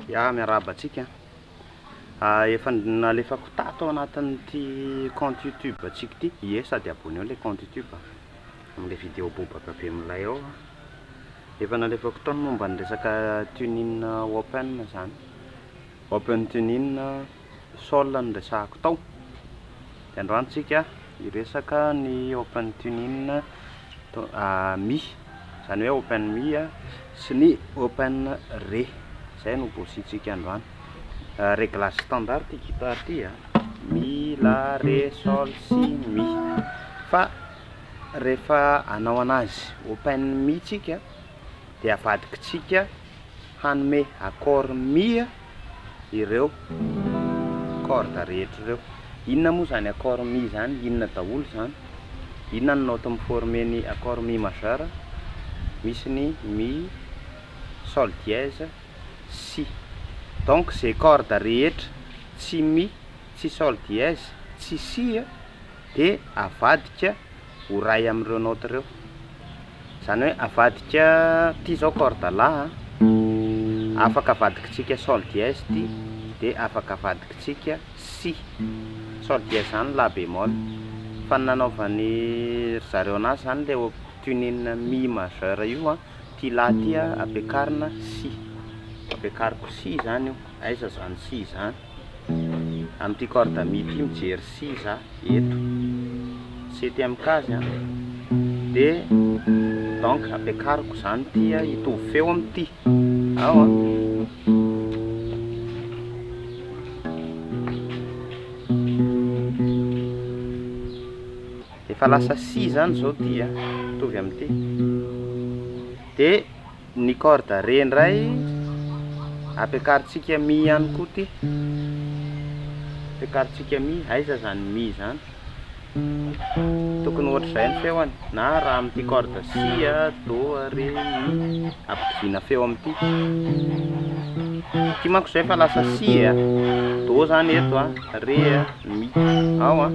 Ya miarahaba antsika. Efa nalefako tato anatin'ity compte YouTube antsika ity. Ie sady abonné ao le compte YouTube am'le vidéo bobaka be milay ao. Efa nalefako tao momba ny resaka tune-in open zany. Open tune-in sol ny resahako tao. De androany tsika hiresaka ny open tune-in mi, zany hoe open mi sy ny open re. Zay no bositsika androany. Réglage standard ty guitare ty mi, la, re, sol, si, mi. Fa rehefa hanao anazy open mi tsika de avadikitsika hanome accord mi ireo corde rehetra ireo. Inona moa zany accord mi zany? Inona daholo zany? Inona ny note miformer ny accord mi majeur? Misy ny mi, sol dièse, si. Donc ces cordes rehetra tsy mi, tsy sol dièse, tsy si de avadika ho ray am'ireo note ireo. Zany hoe avadika ty zao corde la afaka avadikitsika sol dièse ty de afaka avadikitsika si. Sol dièse zany la bémol. Fa nanaovan'ny zareo anazy zany le tune-in mi majeur io ty la ty ampiakarina si. Ampiakariko si zany io. Aiza zany si zany? Am'ty corde mi ty mijery si za eto. Septième case de donc ampiakariko zany ty hitovy feo am'ty. Ao efa lasa si zany zao ty mitovy am'ty. De ny corde re ndray ampiakaritsika mi ihany koa ty. Ampiakaritsika mi, aiza zany mi zany? Tokony ohatr'izay ny feony. Na raha am'ty corde si, do, re, mi ampitovina feo am'ty. Ty manko zay fa lasa si do zany eto re mi. Ao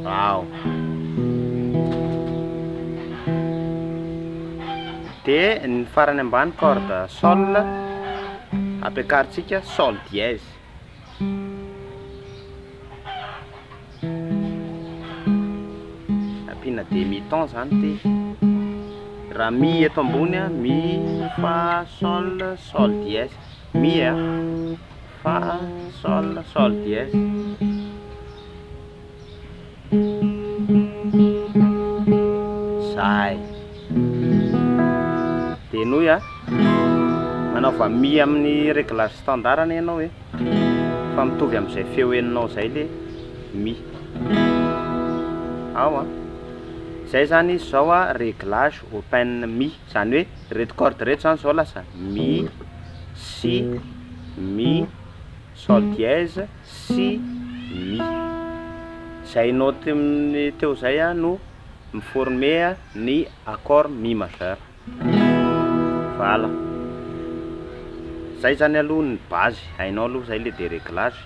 Wow. De ny farany ambany corde sol ampiakaritsika sol dièse. Ampiana demi-ton zany ty. Raha mi eto ambony mi, fa, sol, sol dièse. Mi fa, sol, sol dièse. Zay. De noy manaova mi amin'ny réglage standard any ianao fa mitovy am'izay feo eninao zay le mi. Ao zay zany izy zao réglage open mi. Zany hoe reto corde reto zany zao lasa mi, si, mi, sol dièse, si, mi. Zay note teo zay no miformer ny accord mi majeur. Voilà. Zay zany aloha ny base. Hainao aloha zay le déréglage.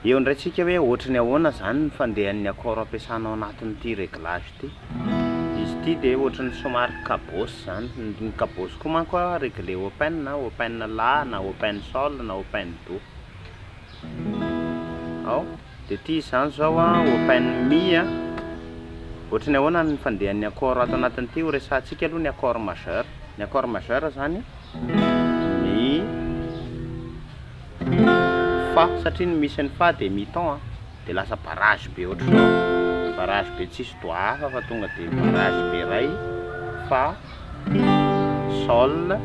Eo ndray tsika hoe ohatrany ahoana zany ny fandehan'ny accord ampiasanao anatin'ity réglage ty. Izy ty de ohatrany somary kabosy zany. Ny kabosy koa manko réglé open na open la na open sol na open do. Ao de ty zany zao open mi ohatrany ahoana ny fandehan'ny accord ato anatin'ity ho resahantsika aloha ny accord majeur. Ny accord majeur zany mi, fa satria ny misy ny fa de mi-ton de lasa barrage be ohatr'izao. Barrage be tsisy doigt hafa fa tonga de barrage be ray, fa, sol,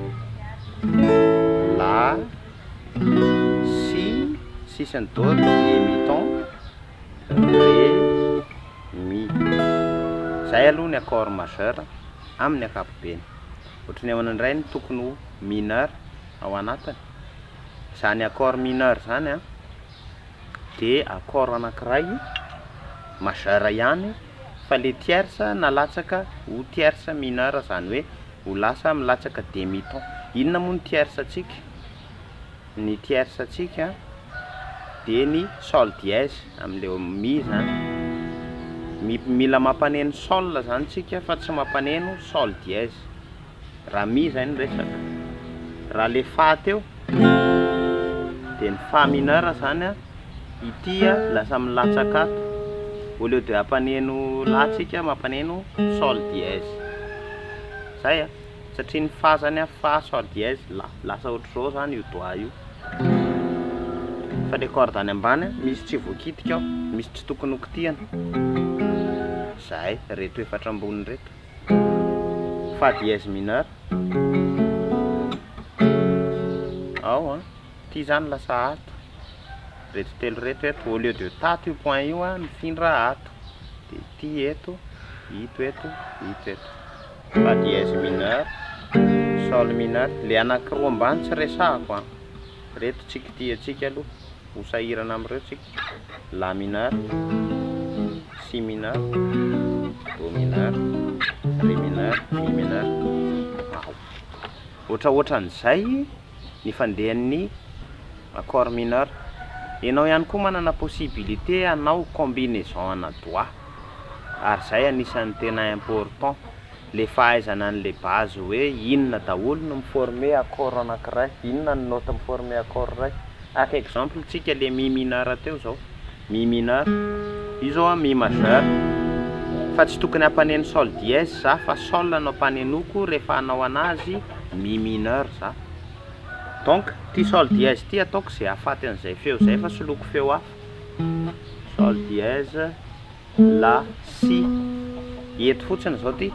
la, si, sisiny do de mi-ton, re, mi. Zay aloha ny accord majeur amin'ny ankapobeny. Ohatrany ahoana indray ny tokony ho mineur ao anatiny. Zany accord mineur zany de accord anankiray majeur ihany fa le tierce nalatsaka ho tierce mineur zany hoe ho lasa milatsaka demi-ton. Inona moa ny tierce atsika? Ny tierce atsika dia ny sol dièse amin'ilay mi zany. Mila mampaneno sol zany tsika fa tsy mampaneno sol dièse raha mi zany no resaka. Raha le fa teo dia ny fa mineur zany ity lasa milatsaka ato, au lieu de hampaneno la tsika mampaneno sol dièse zay satria ny fa zany fa sol dièse la lasa ohatr'izao zany io doigt io. Fa le corde any ambany misy tsy voakitika ao, misy tsy tokony ho kitihana. Zay reto efatra ambony reto: fa dièse mineur ao ty zany lasa ato, reto telo reto eto, au lieu de tato io point io mifindra ato, de ty eto, ito eto, ito eto. Fa dièse mineur, sol mineur, le anankiroa ambany tsy resahako reto tsy kitihatsika aloha, ho sahirana am'ireo tsika. La mineur, si mineur, do mineur, ré mineur, mi mineur. Ohatraohatran'izay ny fandehan'ny accord mineur. Ianao ihany koa manana possibilité hanao combinaison ana doigt, ary zay anisan'ny tena important, le fahaizana an'le base hoe inona daholo no miformer accord anankiray, inona ny note miformer accord ray. Aka exemple tsika le mi mineur teo zao, mi mineur io zao mi majeur, fa tsy tokony hampaneno sol dièse za fa sol no hampanenoko rehefa hanao anazy mi mineur za. Donc ty sol dièse ty ataoko zay ahafaty an'izay feo zay fa soloko feo hafa. Sol dièse, la, si, eto fotsiny zao ty.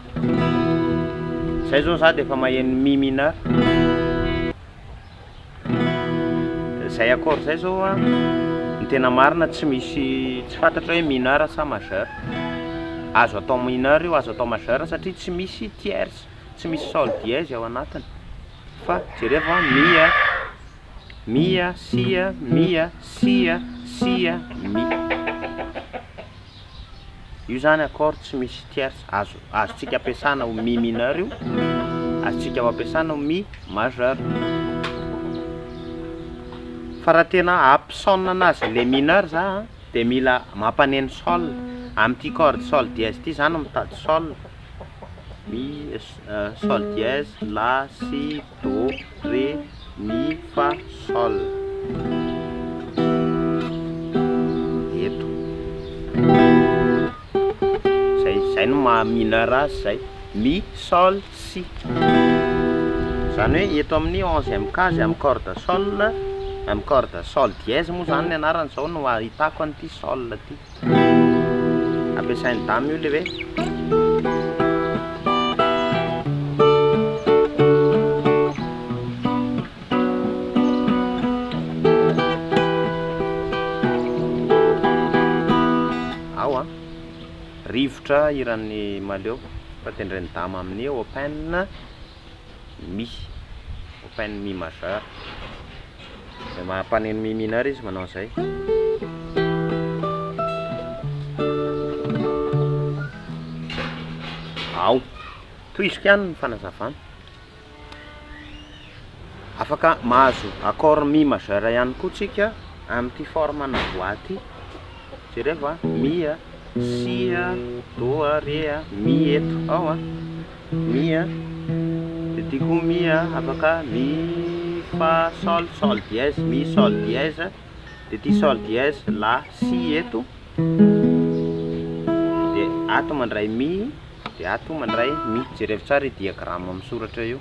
Zay zao za de efa maheno mi mineur. Zay accord zay zao ny tena marina, tsy misy, tsy fantatra hoe mineur sa majeur. Azo atao mineur io, azo atao majeur satria tsy misy tierce, tsy misy sol dièse ao anatiny. Fa jereva mia, sia, mia, sia, sia, mi. Io zany accord tsy misy tierce, azotsika ampiasana ho mi mineur io, azotsika ampiasana ho mi majeur. Fa raha tena ampisona anazy le mineur za de mila mampaneno sol amin'ity corde sol dièse ty zany mitady sol. Mi, sol dièse, la, si, do, ré, mi, fa, sol. Eto zay no maha mineur azy zay, mi, sol, si. Zany hoe eto amin'ny 11e case amin'ny corde sol, amin'ny corde sol dièse moa zany ny anarany zao no ahitako an'ity sol ty. Ampiasainy dame io le hoe rivotra iran'ny maleo fatendren'ny dame amin'ny open mi, open mi majeur. De mampaneno mi mineur izy manao zay. Ao toiziko ihany ny fanazavana. Afaka mahazo accord mi majeur ihany koa tsika amin'ity formana boîte jereva mia, sia, do, ré, mi eto ao mi de ty koa mi afaka mi, fa, sol, sol dièse, mi, sol dièse, de ty sol dièse, la, si eto, de ato mandray mi, de ato mandray mi. Jereo tsara i diagramme misoratra io.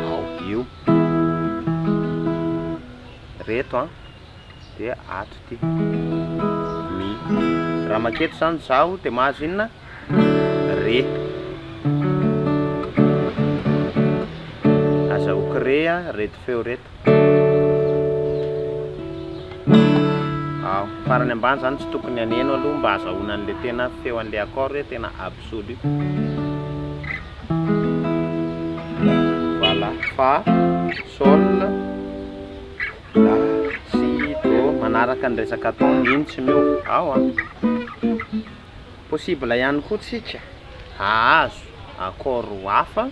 Ao io reto de ato ty mi. Raha maketo zany zaho de mahazo inona ré, azahoako ré reto feo reto. Ao farany ambany zany tsy tokony haneno aloha mba azahoana an'le tena feo an'le accord hoe tena absolu. Voilà, fa, sol, la, si, do, manaraka ny resaka atao iny tsy miova. Ao possible ihany koa tsika ahazo accord hafa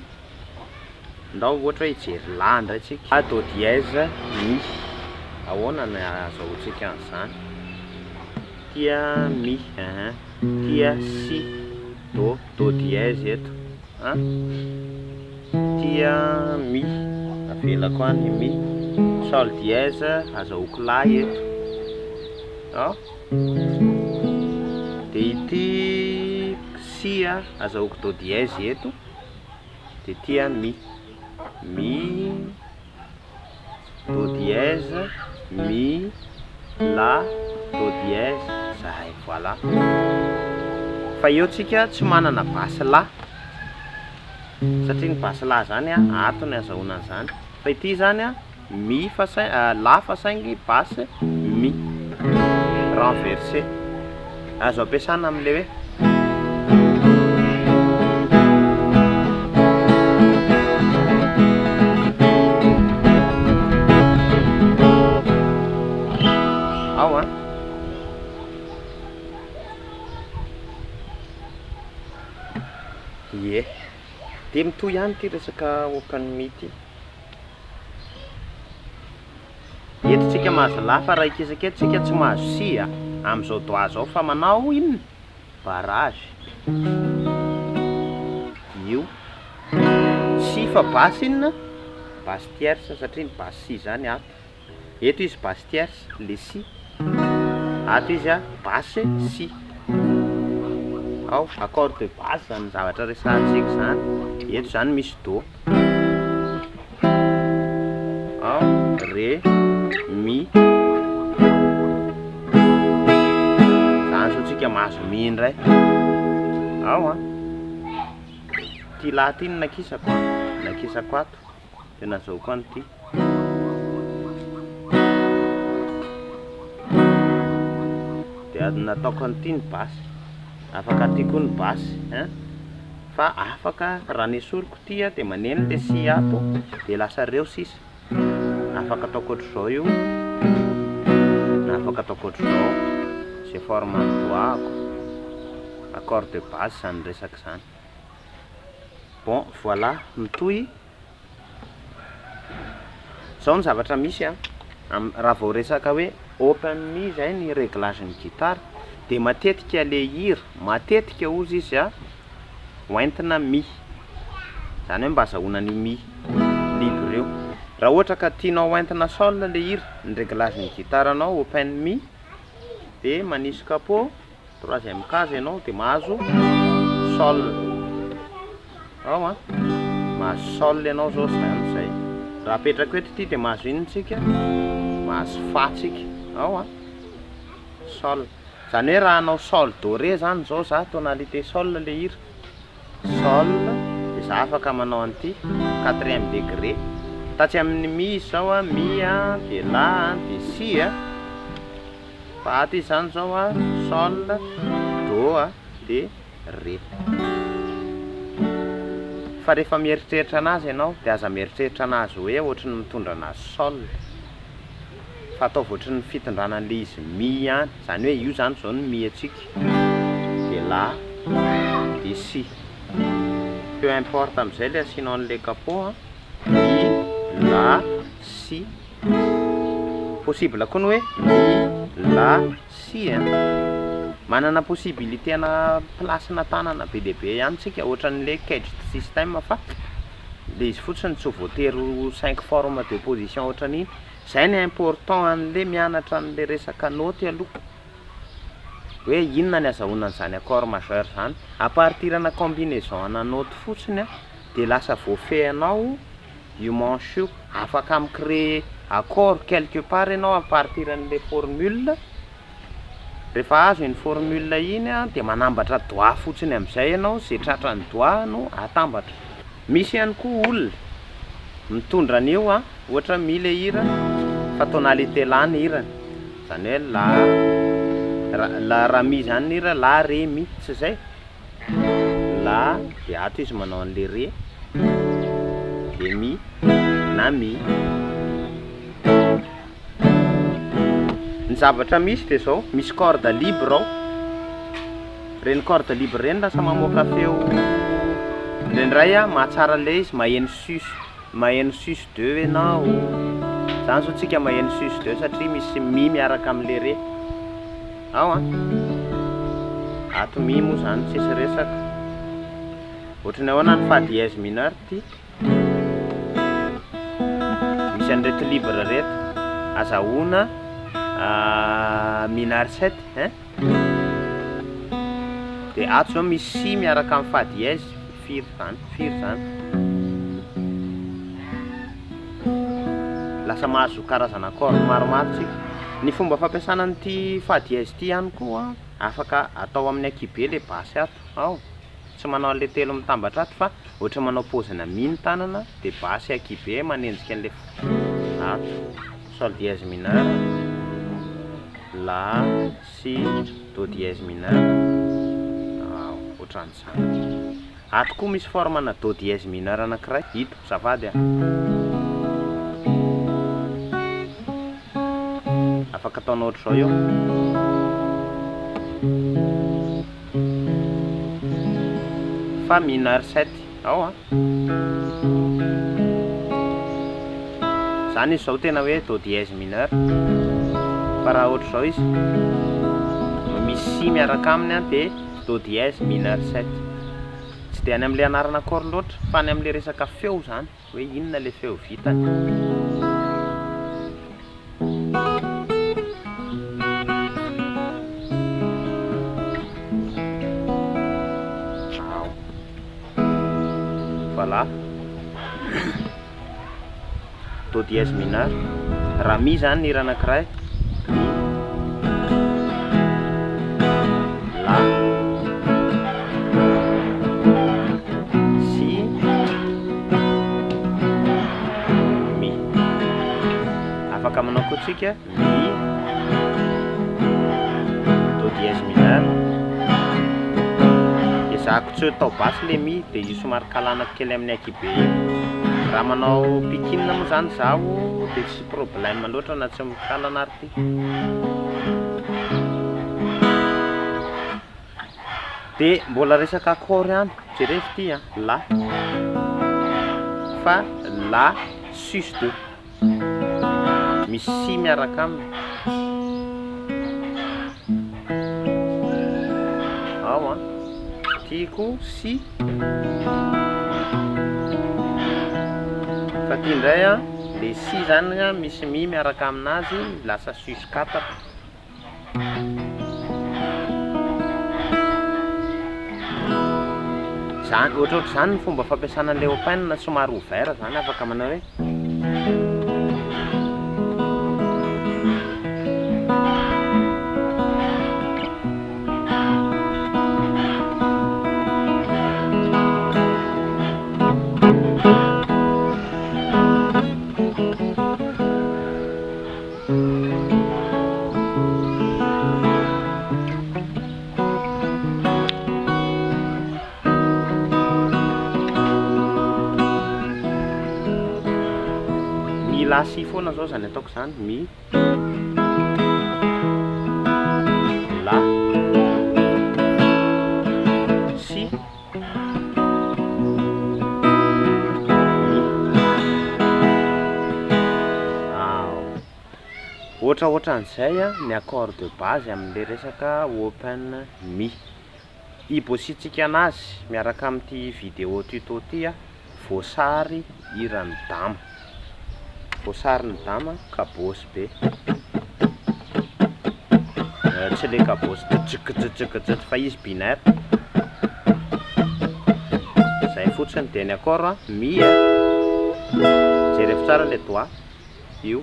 ndao ohatra hoe hijery la ndray tsika. Do dièse mi, ahoana ny azahoantsika an'izany? Tia mi, tia si, do dièse eto, tia mi, avela koa ny mi, sol dièse azahoako la eto, de ity si azahoako do dièse eto, de tia mi, do dièse, mi, la, do dièse, zay, voilà. Fa eo tsika tsy manana basy la, satria ny basy la zany ato ny azahoana an'izany, fa ity zany mi fa la fa saingy basy mi renversé, azo ampiasana am'le hoe ao ye, de mitohy ihany ty resaka open mity. Eto tsika mahazo la fa raha ikisaka eto tsika tsy mahazo si am'izao doigt zao, fa manao inona? Barrage. Io si fa basy inona? Basy tierce, satria ny basy si zany ato. Eto izy basy tierce, le si. Ato izy basy si. Ao, accord de base zany zavatra resahantsika zany. Eto zany misy do. Ao, ré, mi. Zany zao tsika mahazo mi indray. Ao ty la ty no nakisako ato, de nazahoako an'ity. De nataoko an'ity ny basy, afaka ty koa ny basy, fa afaka raha ny esoriko ty de maneno le si ato, de lasa reo sisa. Afaka ataoko ohatr'izao io, na afaka ataoko ohatr'izao, zay forme ny doigt-ako, accord de base zany resaka zany. Bon, voilà, mitohy. Zao ny zavatra misy raha vao resaka hoe open mi zay ny réglage ny gitara, de matetika le hira, matetika ozy izy hoentina mi, zany hoe mba azahoana ny mi libre eo. Raha ohatra ka tianao hoentina sol le hira, ny réglage ny gitara anao open mi, de manisy capot, troisième case ianao, de mahazo sol. Ao mahazo sol ianao zao zany zay. Raha apetraka eto ity de mahazo inona tsika? Mahazo fa tsika. Ao sol. Zany hoe raha anao sol do ré zany zao za tonalité sol le hira, sol, de za afaka manao an'ity 4e degré. Tatsy amin'ny mi zao mi de la de si fa aty zany zao sol, do de ré. Fa rehefa mieritreritra anazy ianao de aza mieritreritra anazy hoe ohatrany mitondra anazy sol, fa ataovy ohatrany fitondranan'le izy mi ihany, zany hoe io zany zao ny mi atsika, de la de si. Peu importe am'izay le asianao an'le capot, mi, la, si. Possible koa ny hoe mi, la, si manana possibilité ana plasina tanana be dia be ihany tsika, ohatran'le caged system, fa le izy fotsiny tsy voatery 5 forme de position ohatran'iny. Zay ny important an'le mianatra an'le resaka noty aloha, hoe inona ny azahoana an'izany accord majeur zany. À partir na combinaison ana noty fotsiny de lasa voafehinao io manche io, afaka micréer accord quelque part ianao à partir an'le formule. Rehefa azo iny formule iny de manambatra doigt fotsiny am'izay ianao, zay tratran'ny doigt no atambatra. Misy ihany koa olona mitondra an'io ohatra mi le hira fa tonalité la ny hirany, zany hoe la raha mi zany ny hira, la ré mi, tsy zay, la de ato izy manao an'le ré, de mi na mi. Ny zavatra misy de zao, misy corde libre ao, reny corde libre reny lasa mamoaka feo, ndraindray mahatsara le izy maheno sus 2 ianao, zany zao tsika maheno sus 2 satria misy mi miaraka am'le re ao ato mi moa zany tsisy resaka ohatrany ahoana ny fa dièse mineur ty misy an'ireto libre reto azahoana mineur 7 de ato zao misy si miaraka amin'ny fa dièse firy zany lasa mahazo karazana accord maromaro tsika. Ny fomba fampiasana an'ity fa dièse ty ihany koa afaka atao amin'ny akibe le basy ato ao tsy manao an'le telo mitambatra ato fa ohatra manao paozina mi ny tanana de basy akibe manenjika an'le ato sol dièse mineur la si do dièse mineur ohatran'izany. Ato koa misy formana do dièse mineur anankiray hito zavady afaka ataonao ohatr'izao eo fa mineur 7 ao zany izy zao tena hoe do dièse mineur fa raha ohatr'izao izy misy si miaraka aminy de do dièse mineur 7 tsy de any am'le anarana accord loatra fa any am'le resaka feo zany hoe inona le feo vitany. Voilà do dièse mineur raha mi zany ny hira anankiray la si mi afaka manao koa tsika mi do dièse mineur ezahako tsy atao basy le mi de io somary kalana kely amin'ny akibe io raha manao pikinina moa zany zaho de tsy problème loatra na tsy mikalana ary ty de mbola resaka accord ihany jerefy ty la fa la sus 2 misy si miaraka aminy ao tiako si fa ty indray le si zany misy mi miaraka aminazy lasa sus 4 zany ohatrohatry zany ny fomba fampiasana an'le open somary ouvert zany afaka manao hoe la si foana zao zany ataoko zany mi la si ohatran'izay ny accord de base amin'le resaka open mi ibositsika anazy miaraka amin'ity vidéo tuto ty voasary iran'ny dama voasary ny dama kabosy be tsy le kabosy tjikjjjj fa izy binaire zay fotsiny de ny accord mi jerefy tsara le doigt io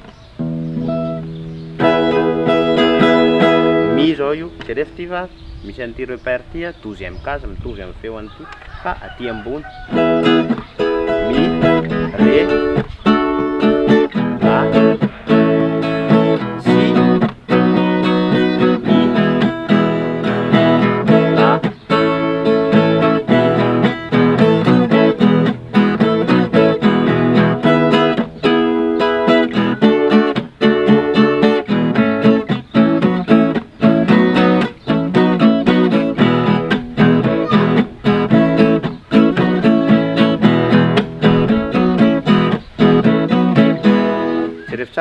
mi zao io jerefy ty fa misy an'ity repère ty 12e case mitovy amin'ny feo an'ity fa aty ambony mi re la si mi la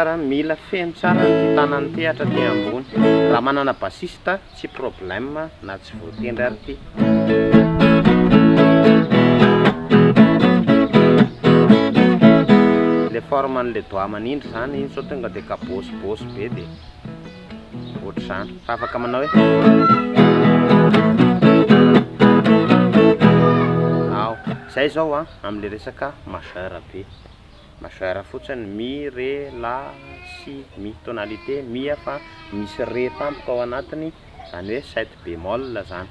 tsara mila feno tsara ny tanany ty hatra ty ambony raha manana basista tsy problème na tsy voatendry ary ty le forme an'le doigt manindry zany iny sao tonga de kabosibosy be de ohatr'izany fa afaka manao hoe ao zay zao a am'le resaka majeur be majeur fotsiny mi, ré, la, si, mi tonalité mi fa misy ré tampoka ao anatiny zany hoe 7 bémol zany